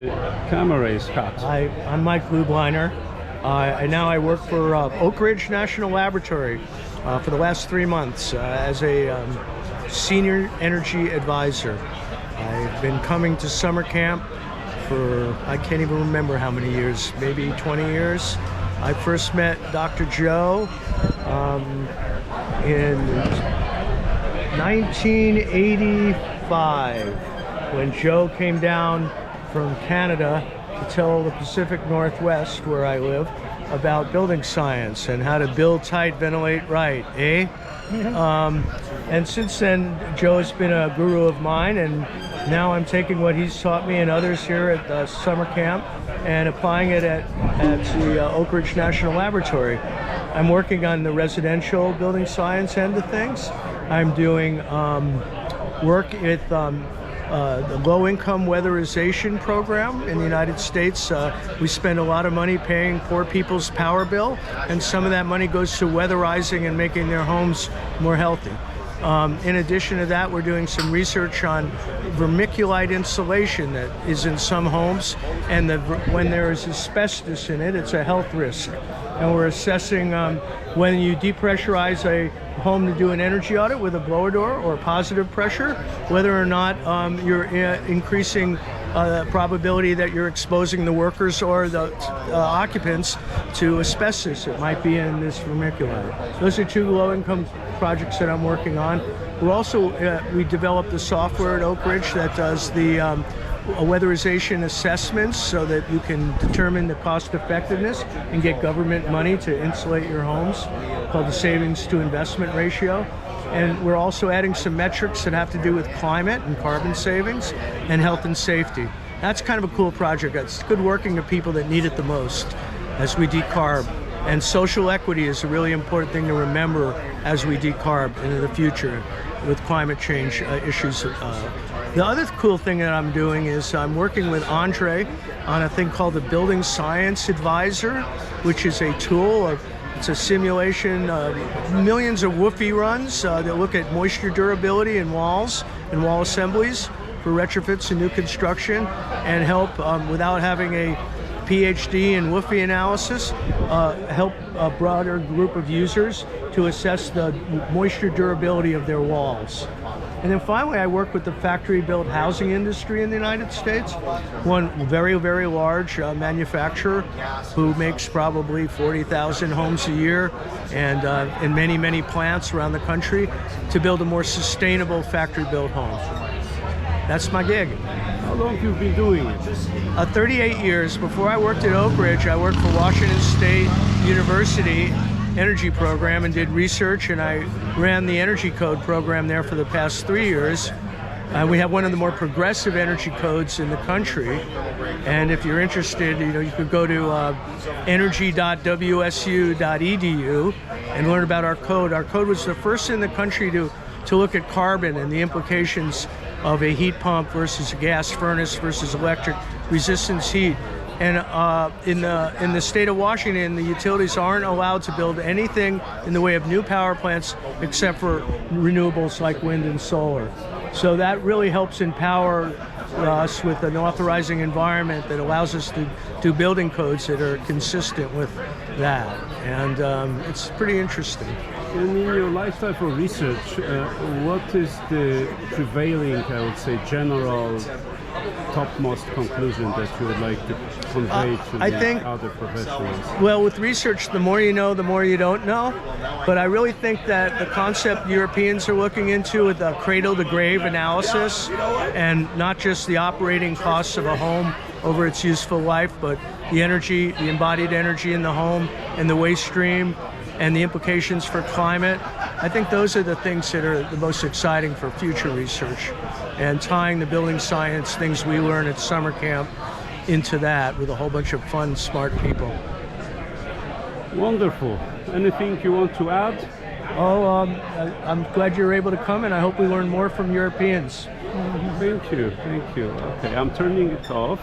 Camera is hot. I'm Mike Lubliner. And now I work for Oak Ridge National Laboratory for the last 3 months as a senior energy advisor. I've been coming to summer camp for, I can't even remember how many years, maybe 20 years. I first met Dr. Joe in 1985 when Joe came down from Canada to tell the Pacific Northwest, where I live, about building science and how to build tight, ventilate right, eh? And since then, Joe has been a guru of mine, and now I'm taking what he's taught me and others here at summer camp and applying it at the Oak Ridge National Laboratory. I'm working on the residential building science end of things. I'm doing work with the low-income weatherization program in the United States. We spend a lot of money paying poor people's power bill, and some of that money goes to weatherizing and making their homes more healthy. In addition to that, we're doing some research on vermiculite insulation that is in some homes, and when there is asbestos in it, it's a health risk. And we're assessing when you depressurize a home to do an energy audit with a blower door or positive pressure, whether or not you're increasing the probability that you're exposing the workers or the occupants to asbestos that might be in this vermiculite. Those are 2 low-income projects that I'm working on. We're also, we developed the software at Oak Ridge that does the weatherization assessments so that you can determine the cost effectiveness and get government money to insulate your homes, called the savings to investment ratio. And we're also adding some metrics that have to do with climate and carbon savings and health and safety. That's kind of a cool project. It's good working with people that need it the most as we decarb. And social equity is a really important thing to remember as we decarb into the future with climate change issues. The other cool thing that I'm doing is I'm working with Andre on a thing called the Building Science Advisor, which is a tool it's a simulation of millions of woofie runs that look at moisture durability in walls and wall assemblies for retrofits and new construction, and help, without having a PhD in woofie analysis, help a broader group of users to assess the moisture durability of their walls. And then finally, I work with the factory-built housing industry in the United States, one very, very large manufacturer who makes probably 40,000 homes a year, and in many, many plants around the country, to build a more sustainable factory-built home. That's my gig. How long have you been doing it? 38 years. Before I worked at Oak Ridge, I worked for Washington State University energy program and did research, and I ran the energy code program there for the past 3 years. We have one of the more progressive energy codes in the country, and if you're interested, you could go to energy.wsu.edu and learn about our code. Our code was the first in the country to look at carbon and the implications of a heat pump versus a gas furnace versus electric resistance heat. And in the state of Washington, the utilities aren't allowed to build anything in the way of new power plants except for renewables like wind and solar. So that really helps empower us with an authorizing environment that allows us to do building codes that are consistent with that. And it's pretty interesting. And in your lifetime for research, what is the prevailing, I would say, general topmost conclusion that you would like to convey to the other professionals? Well, with research, the more you know, the more you don't know. But I really think that the concept Europeans are looking into with the cradle-to-grave analysis, and not just the operating costs of a home over its useful life, but the energy, the embodied energy in the home and the waste stream and the implications for climate. I think those are the things that are the most exciting for future research, and tying the building science things we learn at summer camp into that with a whole bunch of fun, smart people. Wonderful. Anything you want to add? I'm glad you're able to come, and I hope we learn more from Europeans. Thank you. Okay, I'm turning it off.